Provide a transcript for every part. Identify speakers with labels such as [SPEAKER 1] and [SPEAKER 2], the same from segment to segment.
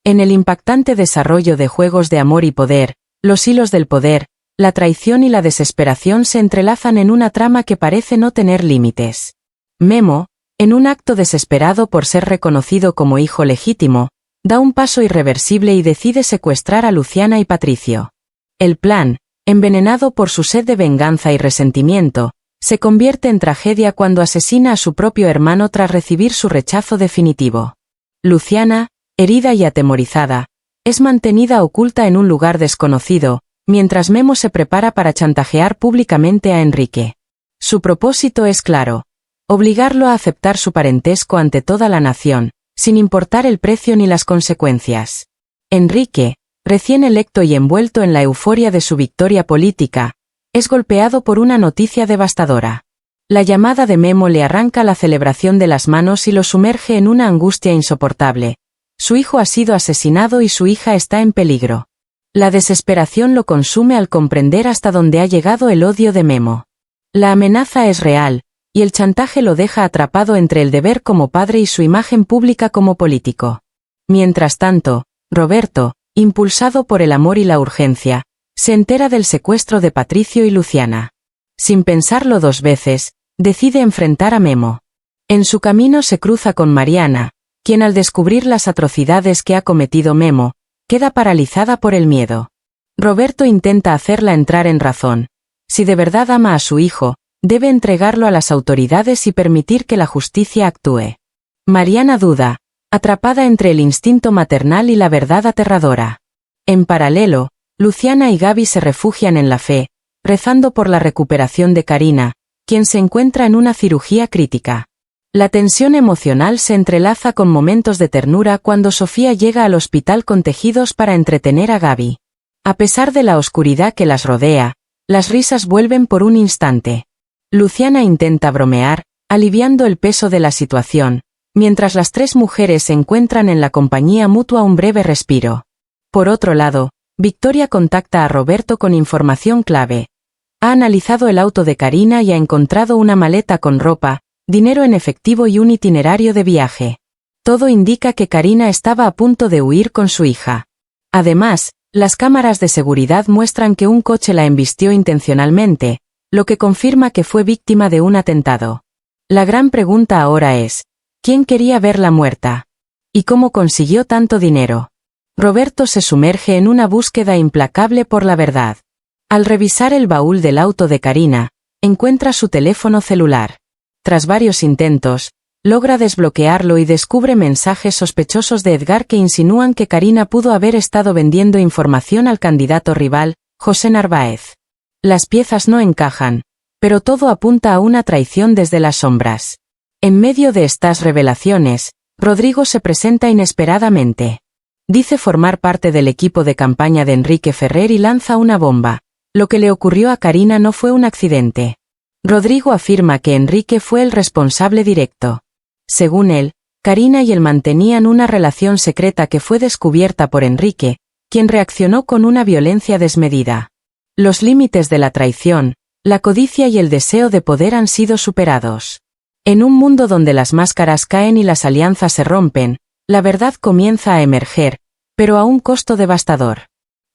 [SPEAKER 1] En el impactante desarrollo de Juegos de Amor y Poder, los hilos del poder, la traición y la desesperación se entrelazan en una trama que parece no tener límites. Memo, en un acto desesperado por ser reconocido como hijo legítimo, da un paso irreversible y decide secuestrar a Luciana y Patricio. El plan, envenenado por su sed de venganza y resentimiento, se convierte en tragedia cuando asesina a su propio hermano tras recibir su rechazo definitivo. Luciana, herida y atemorizada, es mantenida oculta en un lugar desconocido, mientras Memo se prepara para chantajear públicamente a Enrique. Su propósito es claro: obligarlo a aceptar su parentesco ante toda la nación, sin importar el precio ni las consecuencias. Enrique, recién electo y envuelto en la euforia de su victoria política, es golpeado por una noticia devastadora. La llamada de Memo le arranca la celebración de las manos y lo sumerge en una angustia insoportable. Su hijo ha sido asesinado y su hija está en peligro. La desesperación lo consume al comprender hasta dónde ha llegado el odio de Memo. La amenaza es real, y el chantaje lo deja atrapado entre el deber como padre y su imagen pública como político. Mientras tanto, Roberto, impulsado por el amor y la urgencia, se entera del secuestro de Patricio y Luciana. Sin pensarlo dos veces, decide enfrentar a Memo. En su camino se cruza con Mariana, quien al descubrir las atrocidades que ha cometido Memo, queda paralizada por el miedo. Roberto intenta hacerla entrar en razón. Si de verdad ama a su hijo, debe entregarlo a las autoridades y permitir que la justicia actúe. Mariana duda, atrapada entre el instinto maternal y la verdad aterradora. En paralelo, Luciana y Gaby se refugian en la fe, rezando por la recuperación de Karina, quien se encuentra en una cirugía crítica. La tensión emocional se entrelaza con momentos de ternura cuando Sofía llega al hospital con tejidos para entretener a Gaby. A pesar de la oscuridad que las rodea, las risas vuelven por un instante. Luciana intenta bromear, aliviando el peso de la situación, mientras las tres mujeres encuentran en la compañía mutua un breve respiro. Por otro lado, Victoria contacta a Roberto con información clave. Ha analizado el auto de Karina y ha encontrado una maleta con ropa, dinero en efectivo y un itinerario de viaje. Todo indica que Karina estaba a punto de huir con su hija. Además, las cámaras de seguridad muestran que un coche la embistió intencionalmente, lo que confirma que fue víctima de un atentado. La gran pregunta ahora es: ¿quién quería verla muerta? ¿Y cómo consiguió tanto dinero? Roberto se sumerge en una búsqueda implacable por la verdad. Al revisar el baúl del auto de Karina, encuentra su teléfono celular. Tras varios intentos, logra desbloquearlo y descubre mensajes sospechosos de Edgar que insinúan que Karina pudo haber estado vendiendo información al candidato rival, José Narváez. Las piezas no encajan, pero todo apunta a una traición desde las sombras. En medio de estas revelaciones, Rodrigo se presenta inesperadamente. Dice formar parte del equipo de campaña de Enrique Ferrer y lanza una bomba. Lo que le ocurrió a Karina no fue un accidente. Rodrigo afirma que Enrique fue el responsable directo. Según él, Karina y él mantenían una relación secreta que fue descubierta por Enrique, quien reaccionó con una violencia desmedida. Los límites de la traición, la codicia y el deseo de poder han sido superados. En un mundo donde las máscaras caen y las alianzas se rompen, la verdad comienza a emerger, pero a un costo devastador.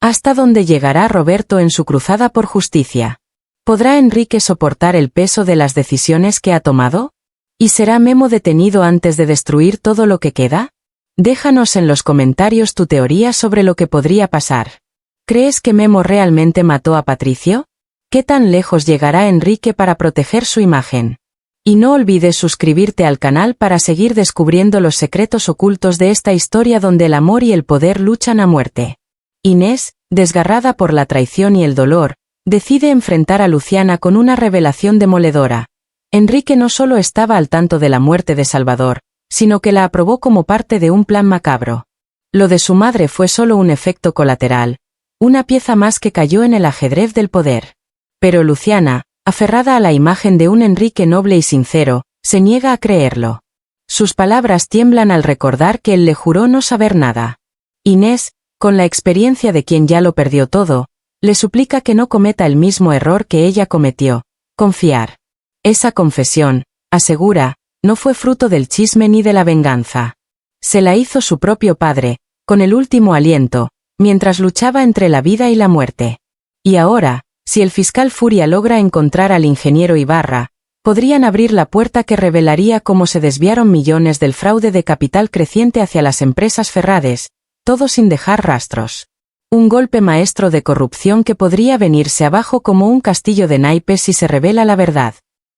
[SPEAKER 1] ¿Hasta dónde llegará Roberto en su cruzada por justicia? ¿Podrá Enrique soportar el peso de las decisiones que ha tomado? ¿Y será Memo detenido antes de destruir todo lo que queda? Déjanos en los comentarios tu teoría sobre lo que podría pasar. ¿Crees que Memo realmente mató a Patricio? ¿Qué tan lejos llegará Enrique para proteger su imagen? Y no olvides suscribirte al canal para seguir descubriendo los secretos ocultos de esta historia donde el amor y el poder luchan a muerte. Inés, desgarrada por la traición y el dolor, decide enfrentar a Luciana con una revelación demoledora. Enrique no solo estaba al tanto de la muerte de Salvador, sino que la aprobó como parte de un plan macabro. Lo de su madre fue solo un efecto colateral, una pieza más que cayó en el ajedrez del poder. Pero Luciana, aferrada a la imagen de un Enrique noble y sincero, se niega a creerlo. Sus palabras tiemblan al recordar que él le juró no saber nada. Inés, con la experiencia de quien ya lo perdió todo, le suplica que no cometa el mismo error que ella cometió: confiar. Esa confesión, asegura, no fue fruto del chisme ni de la venganza. Se la hizo su propio padre, con el último aliento, mientras luchaba entre la vida y la muerte. Y ahora, si el fiscal Furia logra encontrar al ingeniero Ibarra, podrían abrir la puerta que revelaría cómo se desviaron millones del fraude de capital creciente hacia las empresas Ferrades, todo sin dejar rastros. Un golpe maestro de corrupción que podría venirse abajo como un castillo de naipes si se revela la verdad.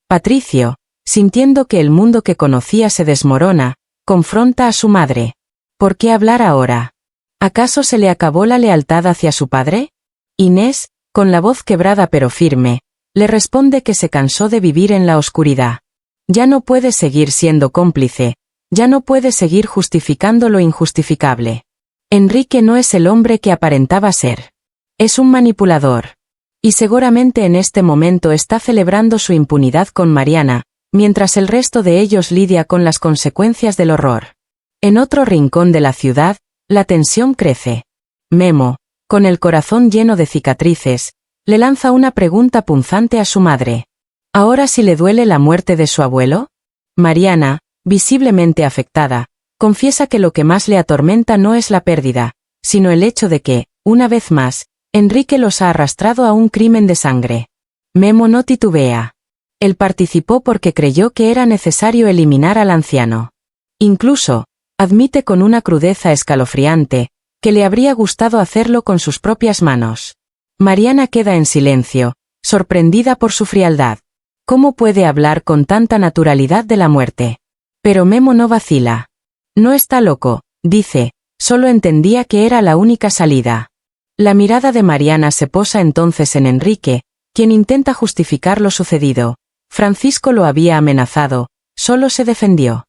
[SPEAKER 1] Patricio, sintiendo que el mundo que conocía se desmorona, confronta a su madre. ¿Por qué hablar ahora? ¿Acaso se le acabó la lealtad hacia su padre? Inés, con la voz quebrada pero firme, le responde que se cansó de vivir en la oscuridad. Ya no puede seguir siendo cómplice, ya no puede seguir justificando lo injustificable. Enrique no es el hombre que aparentaba ser. Es un manipulador. Y seguramente en este momento está celebrando su impunidad con Mariana, mientras el resto de ellos lidia con las consecuencias del horror. En otro rincón de la ciudad, la tensión crece. Memo, con el corazón lleno de cicatrices, le lanza una pregunta punzante a su madre. ¿Ahora sí le duele la muerte de su abuelo? Mariana, visiblemente afectada, confiesa que lo que más le atormenta no es la pérdida, sino el hecho de que, una vez más, Enrique los ha arrastrado a un crimen de sangre. Memo no titubea. Él participó porque creyó que era necesario eliminar al anciano. Incluso, admite con una crudeza escalofriante, que le habría gustado hacerlo con sus propias manos. Mariana queda en silencio, sorprendida por su frialdad. ¿Cómo puede hablar con tanta naturalidad de la muerte? Pero Memo no vacila. No está loco, dice, solo entendía que era la única salida. La mirada de Mariana se posa entonces en Enrique, quien intenta justificar lo sucedido. Francisco lo había amenazado, solo se defendió.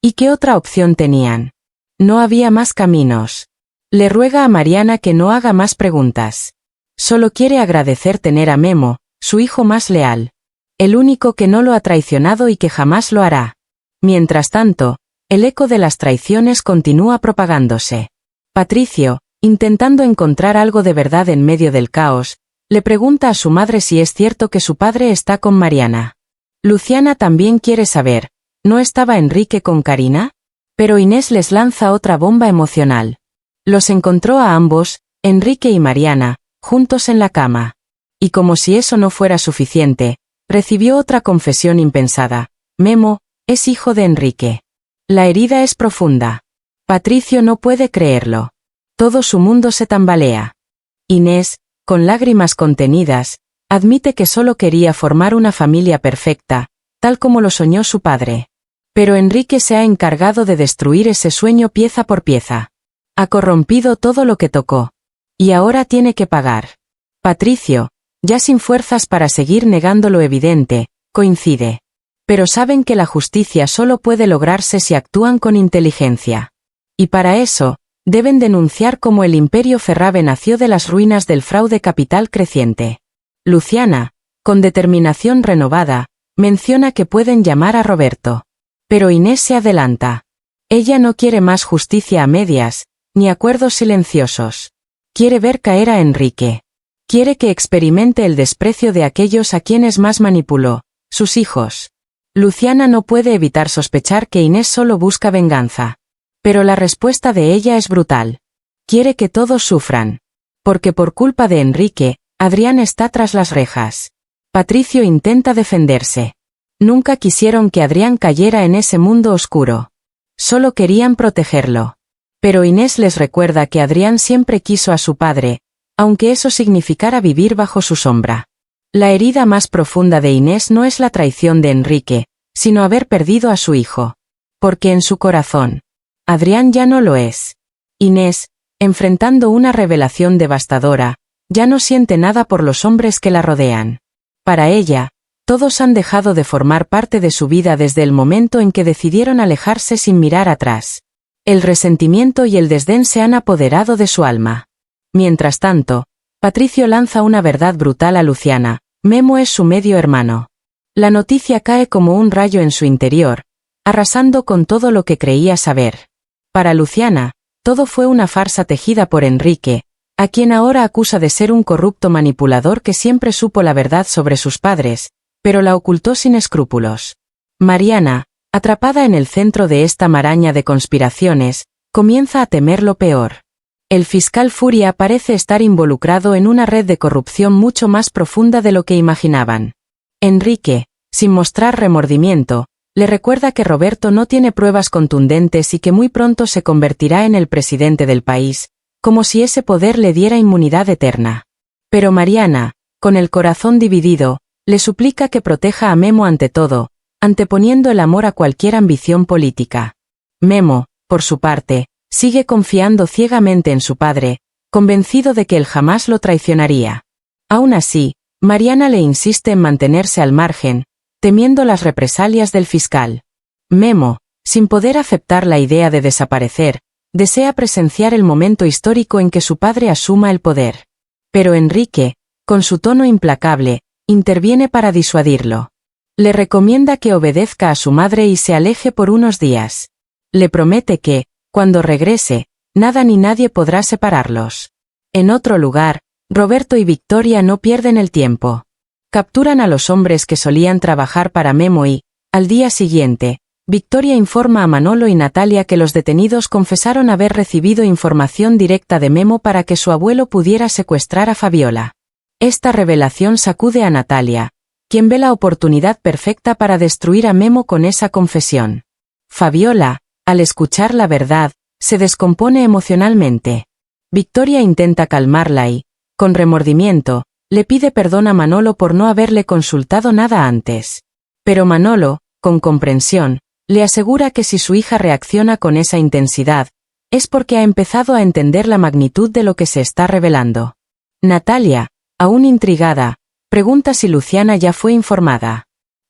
[SPEAKER 1] ¿Y qué otra opción tenían? No había más caminos. Le ruega a Mariana que no haga más preguntas. Solo quiere agradecer tener a Memo, su hijo más leal. El único que no lo ha traicionado y que jamás lo hará. Mientras tanto, el eco de las traiciones continúa propagándose. Patricio, intentando encontrar algo de verdad en medio del caos, le pregunta a su madre si es cierto que su padre está con Mariana. Luciana también quiere saber, ¿no estaba Enrique con Karina? Pero Inés les lanza otra bomba emocional. Los encontró a ambos, Enrique y Mariana, juntos en la cama. Y como si eso no fuera suficiente, recibió otra confesión impensada. Memo, es hijo de Enrique. La herida es profunda. Patricio no puede creerlo. Todo su mundo se tambalea. Inés, con lágrimas contenidas, admite que solo quería formar una familia perfecta, tal como lo soñó su padre. Pero Enrique se ha encargado de destruir ese sueño pieza por pieza. Ha corrompido todo lo que tocó. Y ahora tiene que pagar. Patricio, ya sin fuerzas para seguir negando lo evidente, coincide. Pero saben que la justicia solo puede lograrse si actúan con inteligencia. Y para eso, deben denunciar cómo el imperio Ferrave nació de las ruinas del fraude capital creciente. Luciana, con determinación renovada, menciona que pueden llamar a Roberto. Pero Inés se adelanta. Ella no quiere más justicia a medias, ni acuerdos silenciosos. Quiere ver caer a Enrique. Quiere que experimente el desprecio de aquellos a quienes más manipuló, sus hijos. Luciana no puede evitar sospechar que Inés solo busca venganza. Pero la respuesta de ella es brutal. Quiere que todos sufran. Porque por culpa de Enrique, Adrián está tras las rejas. Patricio intenta defenderse. Nunca quisieron que Adrián cayera en ese mundo oscuro. Solo querían protegerlo. Pero Inés les recuerda que Adrián siempre quiso a su padre, aunque eso significara vivir bajo su sombra. La herida más profunda de Inés no es la traición de Enrique, sino haber perdido a su hijo. Porque en su corazón, Adrián ya no lo es. Inés, enfrentando una revelación devastadora, ya no siente nada por los hombres que la rodean. Para ella, todos han dejado de formar parte de su vida desde el momento en que decidieron alejarse sin mirar atrás. El resentimiento y el desdén se han apoderado de su alma. Mientras tanto, Patricio lanza una verdad brutal a Luciana: Memo es su medio hermano. La noticia cae como un rayo en su interior, arrasando con todo lo que creía saber. Para Luciana, todo fue una farsa tejida por Enrique, a quien ahora acusa de ser un corrupto manipulador que siempre supo la verdad sobre sus padres, pero la ocultó sin escrúpulos. Mariana, atrapada en el centro de esta maraña de conspiraciones, comienza a temer lo peor. El fiscal Furia parece estar involucrado en una red de corrupción mucho más profunda de lo que imaginaban. Enrique, sin mostrar remordimiento, le recuerda que Roberto no tiene pruebas contundentes y que muy pronto se convertirá en el presidente del país, como si ese poder le diera inmunidad eterna. Pero Mariana, con el corazón dividido, le suplica que proteja a Memo ante todo, anteponiendo el amor a cualquier ambición política. Memo, por su parte, sigue confiando ciegamente en su padre, convencido de que él jamás lo traicionaría. Aún así, Mariana le insiste en mantenerse al margen, temiendo las represalias del fiscal. Memo, sin poder aceptar la idea de desaparecer, desea presenciar el momento histórico en que su padre asuma el poder. Pero Enrique, con su tono implacable, interviene para disuadirlo. Le recomienda que obedezca a su madre y se aleje por unos días. Le promete que, cuando regrese, nada ni nadie podrá separarlos. En otro lugar, Roberto y Victoria no pierden el tiempo. Capturan a los hombres que solían trabajar para Memo y, al día siguiente, Victoria informa a Manolo y Natalia que los detenidos confesaron haber recibido información directa de Memo para que su abuelo pudiera secuestrar a Fabiola. Esta revelación sacude a Natalia, quien ve la oportunidad perfecta para destruir a Memo con esa confesión. Fabiola, al escuchar la verdad, se descompone emocionalmente. Victoria intenta calmarla y, con remordimiento, le pide perdón a Manolo por no haberle consultado nada antes. Pero Manolo, con comprensión, le asegura que si su hija reacciona con esa intensidad, es porque ha empezado a entender la magnitud de lo que se está revelando. Natalia, aún intrigada, pregunta si Luciana ya fue informada.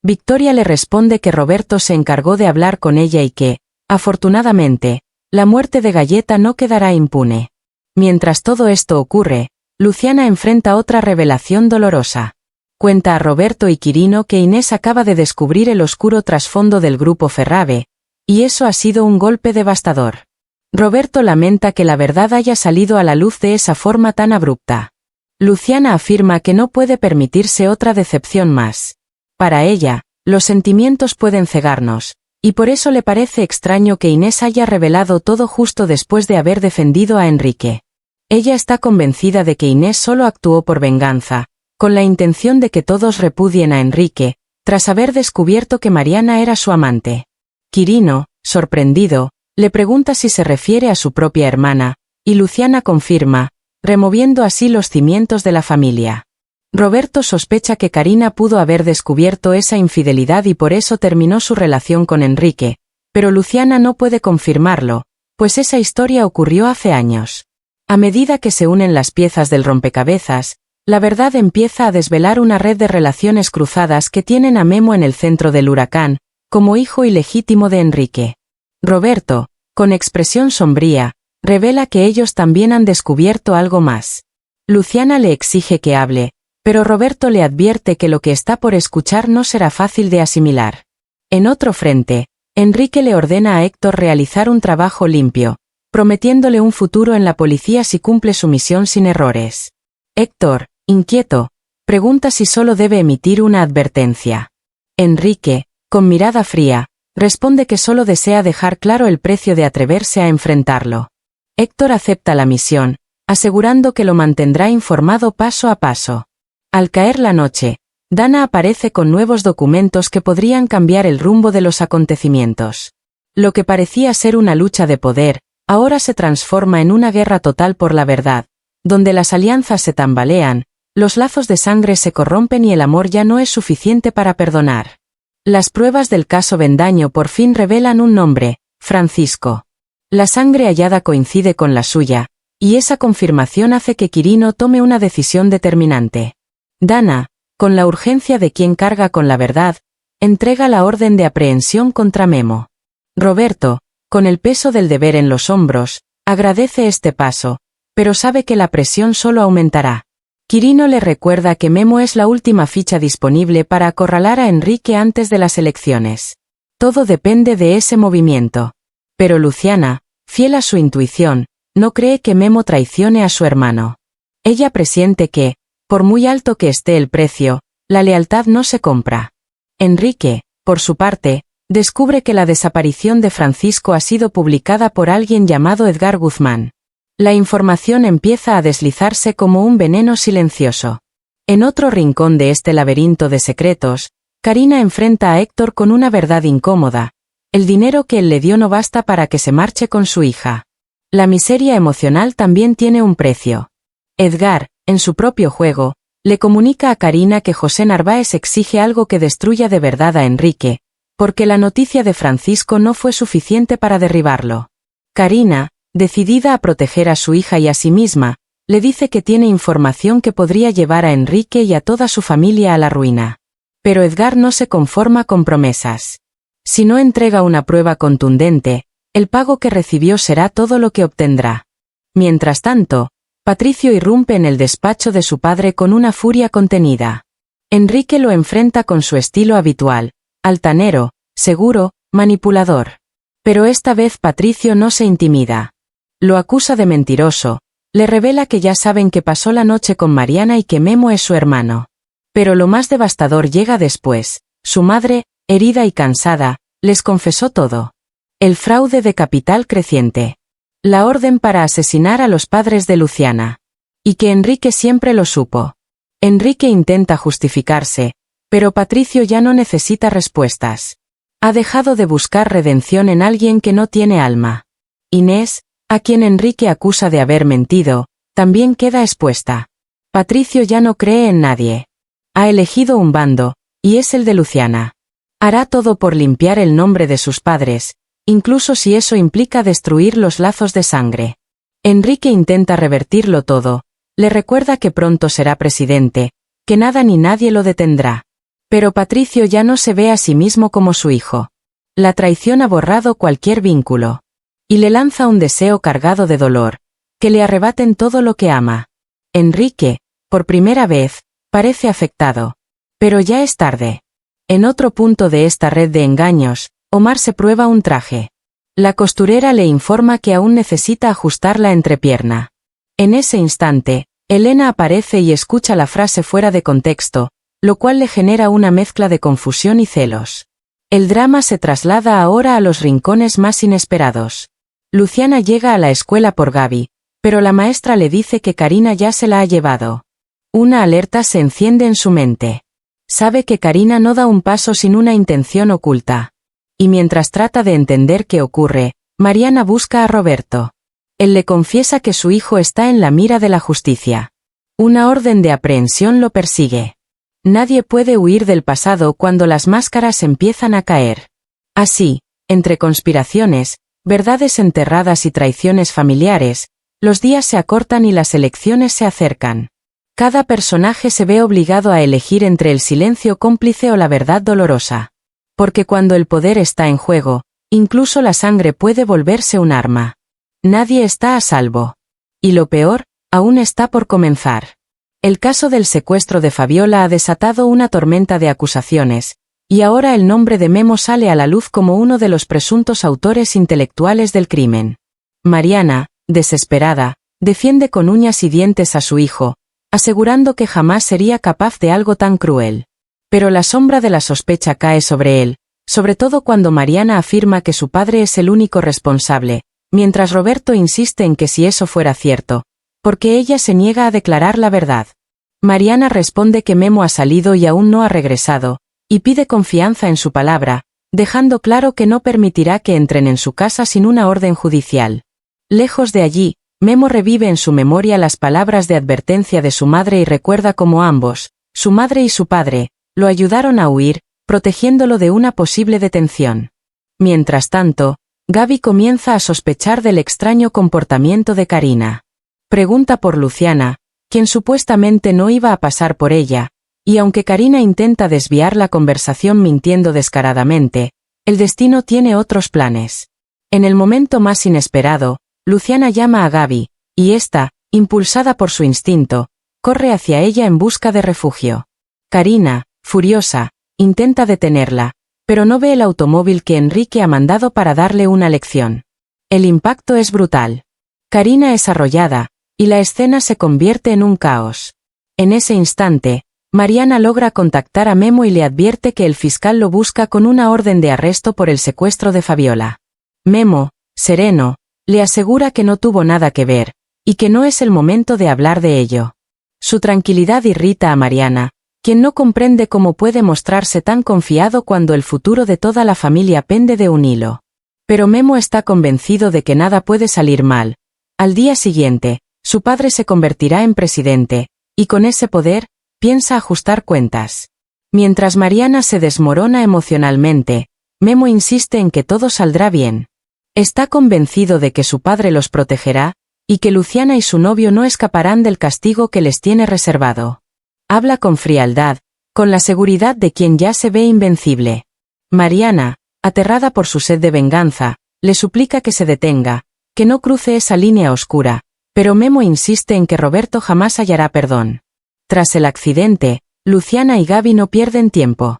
[SPEAKER 1] Victoria le responde que Roberto se encargó de hablar con ella y que, afortunadamente, la muerte de Galleta no quedará impune. Mientras todo esto ocurre, Luciana enfrenta otra revelación dolorosa. Cuenta a Roberto y Quirino que Inés acaba de descubrir el oscuro trasfondo del grupo Ferrave, y eso ha sido un golpe devastador. Roberto lamenta que la verdad haya salido a la luz de esa forma tan abrupta. Luciana afirma que no puede permitirse otra decepción más. Para ella, los sentimientos pueden cegarnos, y por eso le parece extraño que Inés haya revelado todo justo después de haber defendido a Enrique. Ella está convencida de que Inés solo actuó por venganza, con la intención de que todos repudien a Enrique, tras haber descubierto que Mariana era su amante. Quirino, sorprendido, le pregunta si se refiere a su propia hermana, y Luciana confirma, removiendo así los cimientos de la familia. Roberto sospecha que Karina pudo haber descubierto esa infidelidad y por eso terminó su relación con Enrique, pero Luciana no puede confirmarlo, pues esa historia ocurrió hace años. A medida que se unen las piezas del rompecabezas, la verdad empieza a desvelar una red de relaciones cruzadas que tienen a Memo en el centro del huracán, como hijo ilegítimo de Enrique. Roberto, con expresión sombría, revela que ellos también han descubierto algo más. Luciana le exige que hable, pero Roberto le advierte que lo que está por escuchar no será fácil de asimilar. En otro frente, Enrique le ordena a Héctor realizar un trabajo limpio, prometiéndole un futuro en la policía si cumple su misión sin errores. Héctor, inquieto, pregunta si solo debe emitir una advertencia. Enrique, con mirada fría, responde que solo desea dejar claro el precio de atreverse a enfrentarlo. Héctor acepta la misión, asegurando que lo mantendrá informado paso a paso. Al caer la noche, Dana aparece con nuevos documentos que podrían cambiar el rumbo de los acontecimientos. Lo que parecía ser una lucha de poder, ahora se transforma en una guerra total por la verdad, donde las alianzas se tambalean, los lazos de sangre se corrompen y el amor ya no es suficiente para perdonar. Las pruebas del caso Bendaño por fin revelan un nombre, Francisco. La sangre hallada coincide con la suya, y esa confirmación hace que Quirino tome una decisión determinante. Dana, con la urgencia de quien carga con la verdad, entrega la orden de aprehensión contra Memo. Roberto, con el peso del deber en los hombros, agradece este paso, pero sabe que la presión solo aumentará. Quirino le recuerda que Memo es la última ficha disponible para acorralar a Enrique antes de las elecciones. Todo depende de ese movimiento. Pero Luciana, fiel a su intuición, no cree que Memo traicione a su hermano. Ella presiente que, por muy alto que esté el precio, la lealtad no se compra. Enrique, por su parte, descubre que la desaparición de Francisco ha sido publicada por alguien llamado Edgar Guzmán. La información empieza a deslizarse como un veneno silencioso. En otro rincón de este laberinto de secretos, Karina enfrenta a Héctor con una verdad incómoda. El dinero que él le dio no basta para que se marche con su hija. La miseria emocional también tiene un precio. Edgar, en su propio juego, le comunica a Karina que José Narváez exige algo que destruya de verdad a Enrique, porque la noticia de Francisco no fue suficiente para derribarlo. Karina, decidida a proteger a su hija y a sí misma, le dice que tiene información que podría llevar a Enrique y a toda su familia a la ruina. Pero Edgar no se conforma con promesas. Si no entrega una prueba contundente, el pago que recibió será todo lo que obtendrá. Mientras tanto, Patricio irrumpe en el despacho de su padre con una furia contenida. Enrique lo enfrenta con su estilo habitual, altanero, seguro, manipulador. Pero esta vez Patricio no se intimida. Lo acusa de mentiroso, le revela que ya saben que pasó la noche con Mariana y que Memo es su hermano. Pero lo más devastador llega después. Su madre, herida y cansada, les confesó todo. El fraude de capital creciente. La orden para asesinar a los padres de Luciana. Y que Enrique siempre lo supo. Enrique intenta justificarse, pero Patricio ya no necesita respuestas. Ha dejado de buscar redención en alguien que no tiene alma. Inés, a quien Enrique acusa de haber mentido, también queda expuesta. Patricio ya no cree en nadie. Ha elegido un bando, y es el de Luciana. Hará todo por limpiar el nombre de sus padres, incluso si eso implica destruir los lazos de sangre. Enrique intenta revertirlo todo, le recuerda que pronto será presidente, que nada ni nadie lo detendrá. Pero Patricio ya no se ve a sí mismo como su hijo. La traición ha borrado cualquier vínculo. Y le lanza un deseo cargado de dolor, que le arrebaten todo lo que ama. Enrique, por primera vez, parece afectado. Pero ya es tarde. En otro punto de esta red de engaños, Omar se prueba un traje. La costurera le informa que aún necesita ajustar la entrepierna. En ese instante, Elena aparece y escucha la frase fuera de contexto, lo cual le genera una mezcla de confusión y celos. El drama se traslada ahora a los rincones más inesperados. Luciana llega a la escuela por Gaby, pero la maestra le dice que Karina ya se la ha llevado. Una alerta se enciende en su mente. Sabe que Karina no da un paso sin una intención oculta. Y mientras trata de entender qué ocurre, Mariana busca a Roberto. Él le confiesa que su hijo está en la mira de la justicia. Una orden de aprehensión lo persigue. Nadie puede huir del pasado cuando las máscaras empiezan a caer. Así, entre conspiraciones, verdades enterradas y traiciones familiares, los días se acortan y las elecciones se acercan. Cada personaje se ve obligado a elegir entre el silencio cómplice o la verdad dolorosa. Porque cuando el poder está en juego, incluso la sangre puede volverse un arma. Nadie está a salvo. Y lo peor, aún está por comenzar. El caso del secuestro de Fabiola ha desatado una tormenta de acusaciones, y ahora el nombre de Memo sale a la luz como uno de los presuntos autores intelectuales del crimen. Mariana, desesperada, defiende con uñas y dientes a su hijo, asegurando que jamás sería capaz de algo tan cruel. Pero la sombra de la sospecha cae sobre él, sobre todo cuando Mariana afirma que su padre es el único responsable, mientras Roberto insiste en que si eso fuera cierto, porque ella se niega a declarar la verdad. Mariana responde que Memo ha salido y aún no ha regresado, y pide confianza en su palabra, dejando claro que no permitirá que entren en su casa sin una orden judicial. Lejos de allí, Memo revive en su memoria las palabras de advertencia de su madre y recuerda cómo ambos, su madre y su padre, lo ayudaron a huir, protegiéndolo de una posible detención. Mientras tanto, Gaby comienza a sospechar del extraño comportamiento de Karina. Pregunta por Luciana, quien supuestamente no iba a pasar por ella, y aunque Karina intenta desviar la conversación mintiendo descaradamente, el destino tiene otros planes. En el momento más inesperado, Luciana llama a Gaby, y ésta, impulsada por su instinto, corre hacia ella en busca de refugio. Karina, furiosa, intenta detenerla, pero no ve el automóvil que Enrique ha mandado para darle una lección. El impacto es brutal. Karina es arrollada, y la escena se convierte en un caos. En ese instante, Mariana logra contactar a Memo y le advierte que el fiscal lo busca con una orden de arresto por el secuestro de Fabiola. Memo, sereno, le asegura que no tuvo nada que ver, y que no es el momento de hablar de ello. Su tranquilidad irrita a Mariana, quien no comprende cómo puede mostrarse tan confiado cuando el futuro de toda la familia pende de un hilo. Pero Memo está convencido de que nada puede salir mal. Al día siguiente, su padre se convertirá en presidente, y con ese poder, piensa ajustar cuentas. Mientras Mariana se desmorona emocionalmente, Memo insiste en que todo saldrá bien. Está convencido de que su padre los protegerá, y que Luciana y su novio no escaparán del castigo que les tiene reservado. Habla con frialdad, con la seguridad de quien ya se ve invencible. Mariana, aterrada por su sed de venganza, le suplica que se detenga, que no cruce esa línea oscura, pero Memo insiste en que Roberto jamás hallará perdón. Tras el accidente, Luciana y Gaby no pierden tiempo.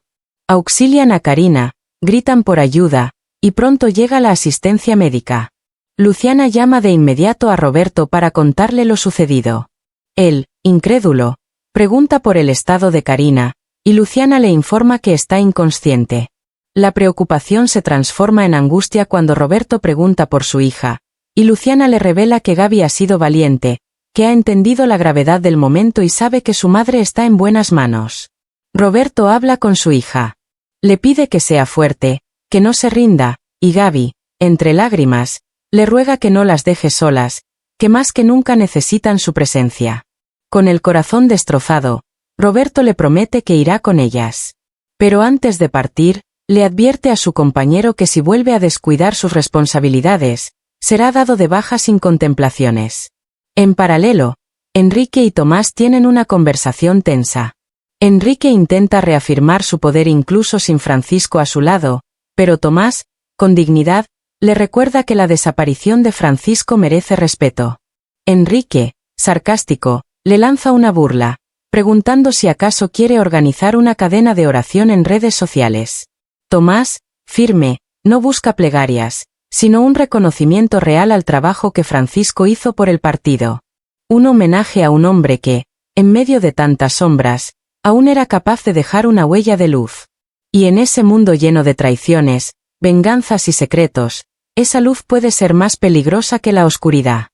[SPEAKER 1] Auxilian a Karina, gritan por ayuda, y pronto llega la asistencia médica. Luciana llama de inmediato a Roberto para contarle lo sucedido. Él, incrédulo, pregunta por el estado de Karina, y Luciana le informa que está inconsciente. La preocupación se transforma en angustia cuando Roberto pregunta por su hija, y Luciana le revela que Gaby ha sido valiente, que ha entendido la gravedad del momento y sabe que su madre está en buenas manos. Roberto habla con su hija. Le pide que sea fuerte, que no se rinda, y Gaby, entre lágrimas, le ruega que no las deje solas, que más que nunca necesitan su presencia. Con el corazón destrozado, Roberto le promete que irá con ellas. Pero antes de partir, le advierte a su compañero que si vuelve a descuidar sus responsabilidades, será dado de baja sin contemplaciones. En paralelo, Enrique y Tomás tienen una conversación tensa. Enrique intenta reafirmar su poder incluso sin Francisco a su lado, pero Tomás, con dignidad, le recuerda que la desaparición de Francisco merece respeto. Enrique, sarcástico, le lanza una burla, preguntando si acaso quiere organizar una cadena de oración en redes sociales. Tomás, firme, no busca plegarias, sino un reconocimiento real al trabajo que Francisco hizo por el partido. Un homenaje a un hombre que, en medio de tantas sombras, aún era capaz de dejar una huella de luz. Y en ese mundo lleno de traiciones, venganzas y secretos, esa luz puede ser más peligrosa que la oscuridad.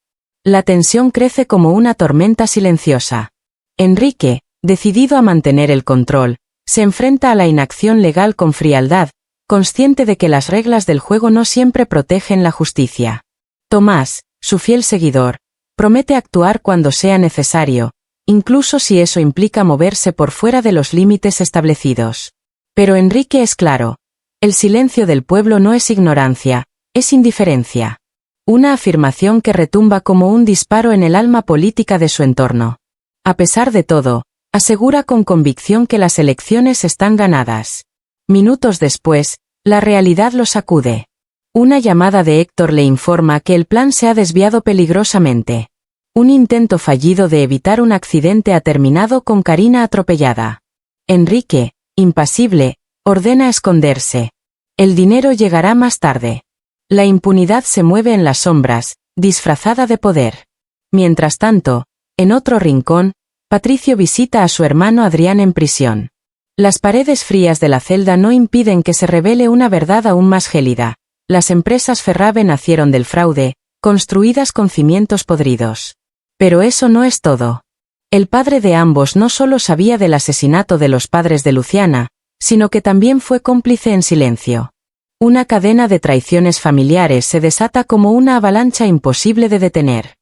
[SPEAKER 1] La tensión crece como una tormenta silenciosa. Enrique, decidido a mantener el control, se enfrenta a la inacción legal con frialdad, consciente de que las reglas del juego no siempre protegen la justicia. Tomás, su fiel seguidor, promete actuar cuando sea necesario, incluso si eso implica moverse por fuera de los límites establecidos. Pero Enrique es claro. El silencio del pueblo no es ignorancia, es indiferencia. Una afirmación que retumba como un disparo en el alma política de su entorno. A pesar de todo, asegura con convicción que las elecciones están ganadas. Minutos después, la realidad lo sacude. Una llamada de Héctor le informa que el plan se ha desviado peligrosamente. Un intento fallido de evitar un accidente ha terminado con Karina atropellada. Enrique, impasible, ordena esconderse. El dinero llegará más tarde. La impunidad se mueve en las sombras, disfrazada de poder. Mientras tanto, en otro rincón, Patricio visita a su hermano Adrián en prisión. Las paredes frías de la celda no impiden que se revele una verdad aún más gélida. Las empresas Ferrave nacieron del fraude, construidas con cimientos podridos. Pero eso no es todo. El padre de ambos no solo sabía del asesinato de los padres de Luciana, sino que también fue cómplice en silencio. Una cadena de traiciones familiares se desata como una avalancha imposible de detener.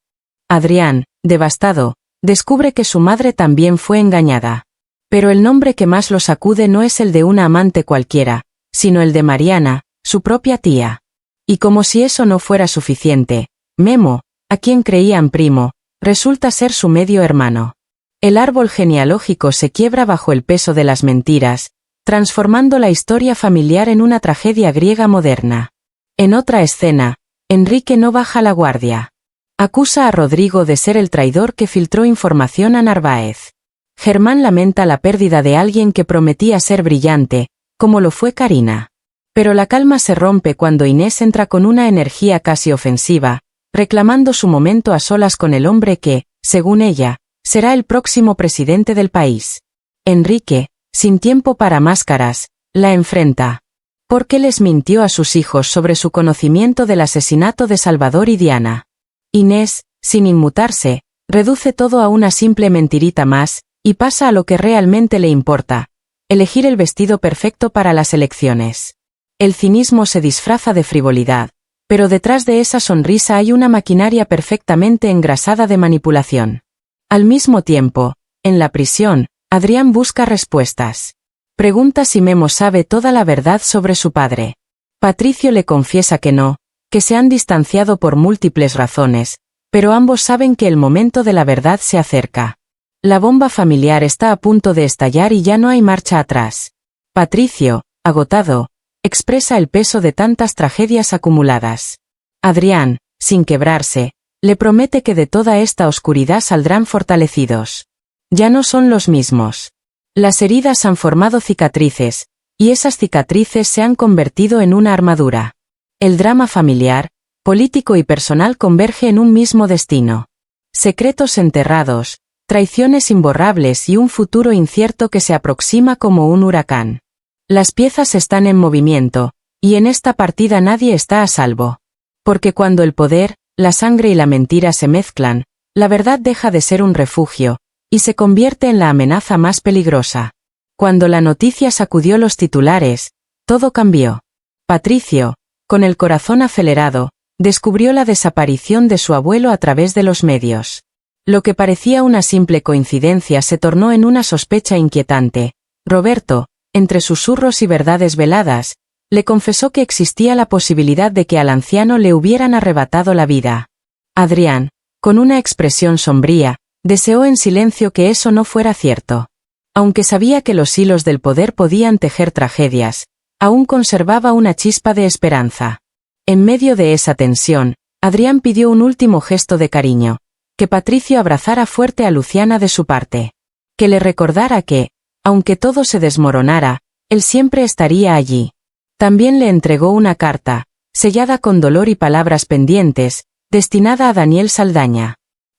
[SPEAKER 1] Adrián, devastado, descubre que su madre también fue engañada. Pero el nombre que más lo sacude no es el de una amante cualquiera, sino el de Mariana, su propia tía. Y como si eso no fuera suficiente, Memo, a quien creían primo, resulta ser su medio hermano. El árbol genealógico se quiebra bajo el peso de las mentiras, transformando la historia familiar en una tragedia griega moderna. En otra escena, Enrique no baja la guardia. Acusa a Rodrigo de ser el traidor que filtró información a Narváez. Germán lamenta la pérdida de alguien que prometía ser brillante, como lo fue Karina. Pero la calma se rompe cuando Inés entra con una energía casi ofensiva, reclamando su momento a solas con el hombre que, según ella, será el próximo presidente del país. Enrique, sin tiempo para máscaras, la enfrenta. ¿Por qué les mintió a sus hijos sobre su conocimiento del asesinato de Salvador y Diana? Inés, sin inmutarse, reduce todo a una simple mentirita más, y pasa a lo que realmente le importa: elegir el vestido perfecto para las elecciones. El cinismo se disfraza de frivolidad, pero detrás de esa sonrisa hay una maquinaria perfectamente engrasada de manipulación. Al mismo tiempo, en la prisión, Adrián busca respuestas. Pregunta si Memo sabe toda la verdad sobre su padre. Patricio le confiesa que no, que se han distanciado por múltiples razones, pero ambos saben que el momento de la verdad se acerca. La bomba familiar está a punto de estallar y ya no hay marcha atrás. Patricio, agotado, expresa el peso de tantas tragedias acumuladas. Adrián, sin quebrarse, le promete que de toda esta oscuridad saldrán fortalecidos. Ya no son los mismos. Las heridas han formado cicatrices, y esas cicatrices se han convertido en una armadura. El drama familiar, político y personal converge en un mismo destino. Secretos enterrados, traiciones imborrables y un futuro incierto que se aproxima como un huracán. Las piezas están en movimiento, y en esta partida nadie está a salvo. Porque cuando el poder, la sangre y la mentira se mezclan, la verdad deja de ser un refugio, y se convierte en la amenaza más peligrosa. Cuando la noticia sacudió los titulares, todo cambió. Patricio, con el corazón acelerado, descubrió la desaparición de su abuelo a través de los medios. Lo que parecía una simple coincidencia se tornó en una sospecha inquietante. Roberto, entre susurros y verdades veladas, le confesó que existía la posibilidad de que al anciano le hubieran arrebatado la vida. Adrián, con una expresión sombría, deseó en silencio que eso no fuera cierto. Aunque sabía que los hilos del poder podían tejer tragedias, aún conservaba una chispa de esperanza. En medio de esa tensión, Adrián pidió un último gesto de cariño: que Patricio abrazara fuerte a Luciana de su parte. Que le recordara que, aunque todo se desmoronara, él siempre estaría allí. También le entregó una carta, sellada con dolor y palabras pendientes, destinada a Daniel Saldaña.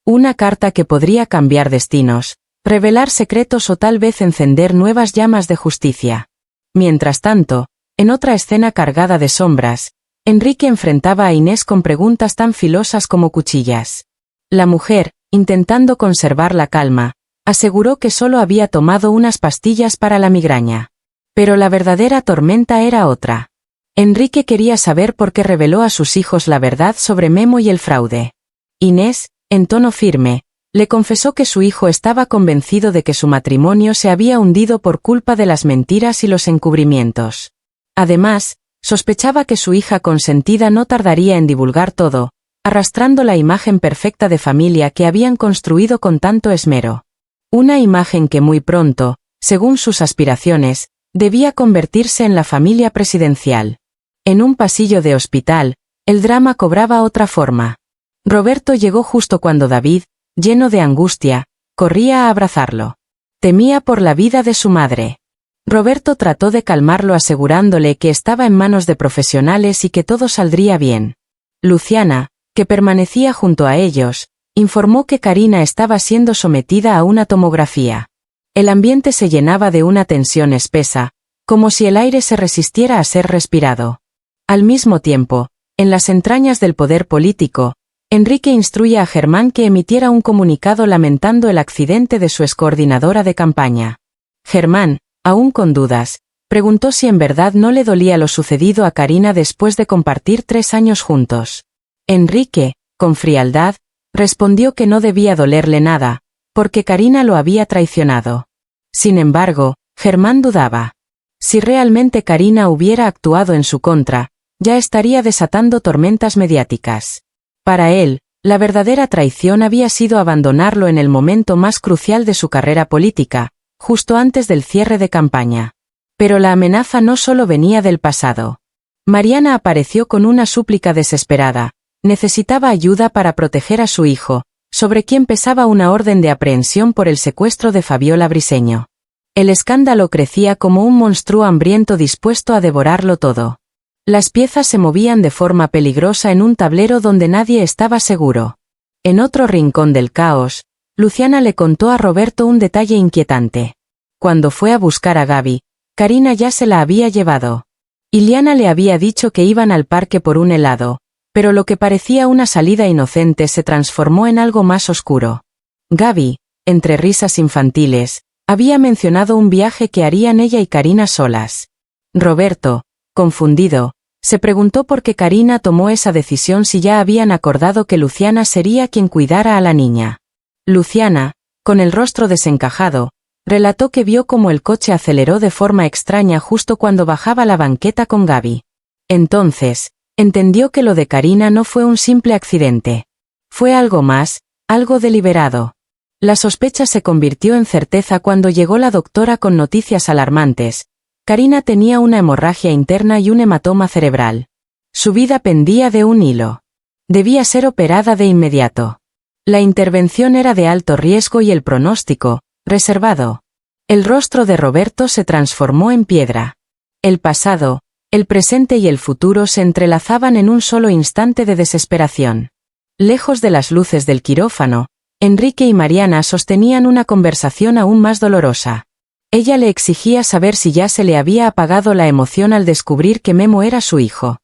[SPEAKER 1] Una carta que podría cambiar destinos, revelar secretos o tal vez encender nuevas llamas de justicia. Mientras tanto, en otra escena cargada de sombras, Enrique enfrentaba a Inés con preguntas tan filosas como cuchillas. La mujer, intentando conservar la calma, aseguró que solo había tomado unas pastillas para la migraña. Pero la verdadera tormenta era otra. Enrique quería saber por qué reveló a sus hijos la verdad sobre Memo y el fraude. Inés, en tono firme, le confesó que su hijo estaba convencido de que su matrimonio se había hundido por culpa de las mentiras y los encubrimientos. Además, sospechaba que su hija consentida no tardaría en divulgar todo, arrastrando la imagen perfecta de familia que habían construido con tanto esmero. Una imagen que muy pronto, según sus aspiraciones, debía convertirse en la familia presidencial. En un pasillo de hospital, el drama cobraba otra forma. Roberto llegó justo cuando David, lleno de angustia, corría a abrazarlo. Temía por la vida de su madre. Roberto trató de calmarlo asegurándole que estaba en manos de profesionales y que todo saldría bien. Luciana, que permanecía junto a ellos, informó que Karina estaba siendo sometida a una tomografía. El ambiente se llenaba de una tensión espesa, como si el aire se resistiera a ser respirado. Al mismo tiempo, en las entrañas del poder político, Enrique instruye a Germán que emitiera un comunicado lamentando el accidente de su excoordinadora de campaña. Germán, aún con dudas, preguntó si en verdad no le dolía lo sucedido a Karina después de compartir 3 años juntos. Enrique, con frialdad, respondió que no debía dolerle nada, porque Karina lo había traicionado. Sin embargo, Germán dudaba. Si realmente Karina hubiera actuado en su contra, ya estaría desatando tormentas mediáticas. Para él, la verdadera traición había sido abandonarlo en el momento más crucial de su carrera política, justo antes del cierre de campaña. Pero la amenaza no solo venía del pasado. Mariana apareció con una súplica desesperada: necesitaba ayuda para proteger a su hijo, sobre quien pesaba una orden de aprehensión por el secuestro de Fabiola Briseño. El escándalo crecía como un monstruo hambriento dispuesto a devorarlo todo. Las piezas se movían de forma peligrosa en un tablero donde nadie estaba seguro. En otro rincón del caos, Luciana le contó a Roberto un detalle inquietante. Cuando fue a buscar a Gaby, Karina ya se la había llevado. Iliana le había dicho que iban al parque por un helado, Pero lo que parecía una salida inocente se transformó en algo más oscuro. Gaby, entre risas infantiles, había mencionado un viaje que harían ella y Karina solas. Roberto, confundido, se preguntó por qué Karina tomó esa decisión si ya habían acordado que Luciana sería quien cuidara a la niña. Luciana, con el rostro desencajado, relató que vio cómo el coche aceleró de forma extraña justo cuando bajaba la banqueta con Gaby. Entonces, entendió que lo de Karina no fue un simple accidente. Fue algo más, algo deliberado. La sospecha se convirtió en certeza cuando llegó la doctora con noticias alarmantes. Karina tenía una hemorragia interna y un hematoma cerebral. Su vida pendía de un hilo. Debía ser operada de inmediato. La intervención era de alto riesgo y el pronóstico, reservado. El rostro de Roberto se transformó en piedra. El pasado, el presente y el futuro se entrelazaban en un solo instante de desesperación. Lejos de las luces del quirófano, Enrique y Mariana sostenían una conversación aún más dolorosa. Ella le exigía saber si ya se le había apagado la emoción al descubrir que Memo era su hijo.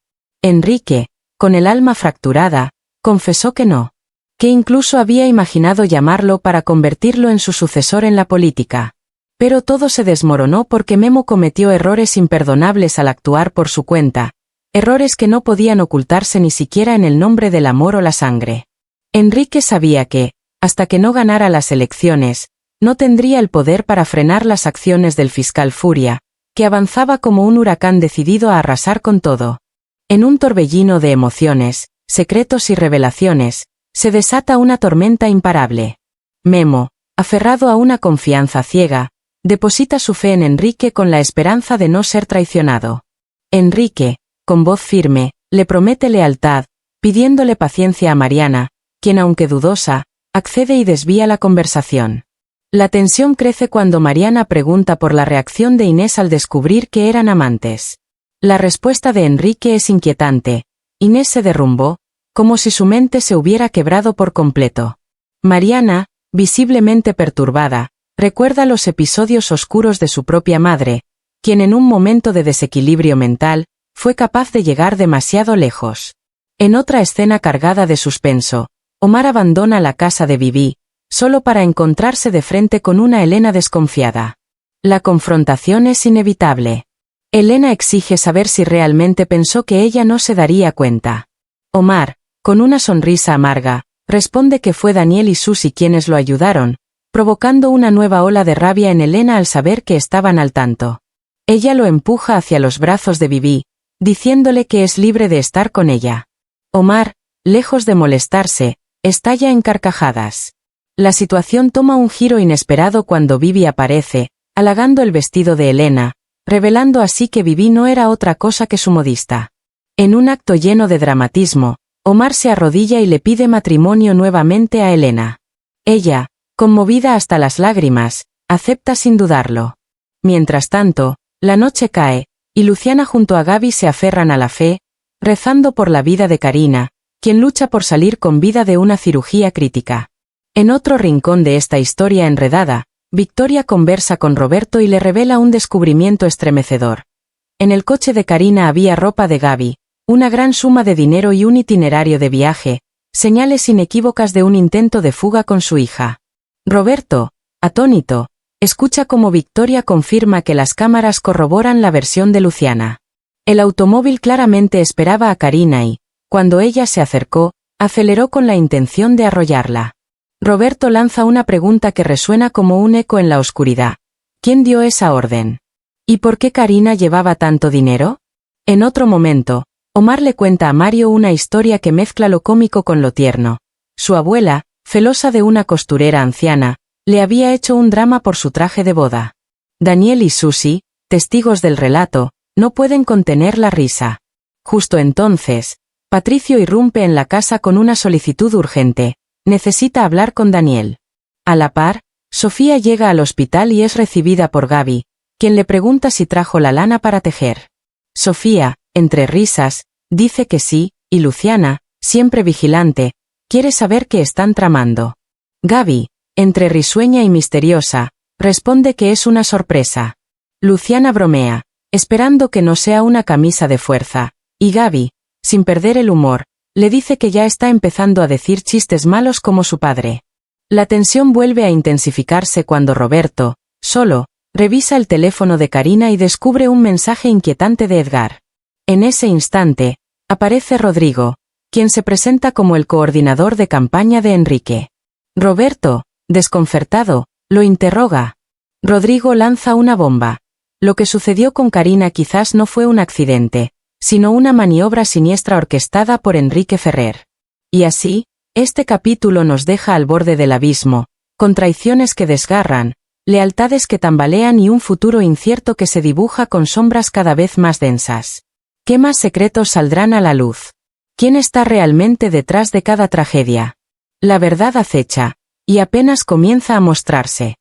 [SPEAKER 1] Enrique, con el alma fracturada, confesó que no. Que incluso había imaginado llamarlo para convertirlo en su sucesor en la política. Pero todo se desmoronó porque Memo cometió errores imperdonables al actuar por su cuenta, errores que no podían ocultarse ni siquiera en el nombre del amor o la sangre. Enrique sabía que, hasta que no ganara las elecciones, no tendría el poder para frenar las acciones del fiscal Furia, que avanzaba como un huracán decidido a arrasar con todo. En un torbellino de emociones, secretos y revelaciones, se desata una tormenta imparable. Memo, aferrado a una confianza ciega, deposita su fe en Enrique con la esperanza de no ser traicionado. Enrique, con voz firme, le promete lealtad, pidiéndole paciencia a Mariana, quien aunque dudosa, accede y desvía la conversación. La tensión crece cuando Mariana pregunta por la reacción de Inés al descubrir que eran amantes. La respuesta de Enrique es inquietante. Inés se derrumbó, como si su mente se hubiera quebrado por completo. Mariana, visiblemente perturbada, recuerda los episodios oscuros de su propia madre, quien en un momento de desequilibrio mental, fue capaz de llegar demasiado lejos. En otra escena cargada de suspenso, Omar abandona la casa de Vivi, solo para encontrarse de frente con una Elena desconfiada. La confrontación es inevitable. Elena exige saber si realmente pensó que ella no se daría cuenta. Omar, con una sonrisa amarga, responde que fue Daniel y Susi quienes lo ayudaron, provocando una nueva ola de rabia en Elena al saber que estaban al tanto. Ella lo empuja hacia los brazos de Vivi, diciéndole que es libre de estar con ella. Omar, lejos de molestarse, estalla en carcajadas. La situación toma un giro inesperado cuando Vivi aparece, halagando el vestido de Elena, revelando así que Vivi no era otra cosa que su modista. En un acto lleno de dramatismo, Omar se arrodilla y le pide matrimonio nuevamente a Elena. Ella, conmovida hasta las lágrimas, acepta sin dudarlo. Mientras tanto, la noche cae, y Luciana junto a Gaby se aferran a la fe, rezando por la vida de Karina, quien lucha por salir con vida de una cirugía crítica. En otro rincón de esta historia enredada, Victoria conversa con Roberto y le revela un descubrimiento estremecedor. En el coche de Karina había ropa de Gaby, una gran suma de dinero y un itinerario de viaje, señales inequívocas de un intento de fuga con su hija. Roberto, atónito, escucha cómo Victoria confirma que las cámaras corroboran la versión de Luciana. El automóvil claramente esperaba a Karina y, cuando ella se acercó, aceleró con la intención de arrollarla. Roberto lanza una pregunta que resuena como un eco en la oscuridad. ¿Quién dio esa orden? ¿Y por qué Karina llevaba tanto dinero? En otro momento, Omar le cuenta a Mario una historia que mezcla lo cómico con lo tierno. Su abuela, celosa de una costurera anciana, le había hecho un drama por su traje de boda. Daniel y Susi, testigos del relato, no pueden contener la risa. Justo entonces, Patricio irrumpe en la casa con una solicitud urgente. Necesita hablar con Daniel. A la par, Sofía llega al hospital y es recibida por Gaby, quien le pregunta si trajo la lana para tejer. Sofía, entre risas, dice que sí, y Luciana, siempre vigilante, quiere saber qué están tramando. Gaby, entre risueña y misteriosa, responde que es una sorpresa. Luciana bromea, esperando que no sea una camisa de fuerza, y Gaby, sin perder el humor, Le dice que ya está empezando a decir chistes malos como su padre. La tensión vuelve a intensificarse cuando Roberto, solo, revisa el teléfono de Karina y descubre un mensaje inquietante de Edgar. En ese instante, aparece Rodrigo, quien se presenta como el coordinador de campaña de Enrique. Roberto, desconcertado, lo interroga. Rodrigo lanza una bomba. Lo que sucedió con Karina quizás no fue un accidente, sino una maniobra siniestra orquestada por Enrique Ferrer. Y así, este capítulo nos deja al borde del abismo, con traiciones que desgarran, lealtades que tambalean y un futuro incierto que se dibuja con sombras cada vez más densas. ¿Qué más secretos saldrán a la luz? ¿Quién está realmente detrás de cada tragedia? La verdad acecha, y apenas comienza a mostrarse.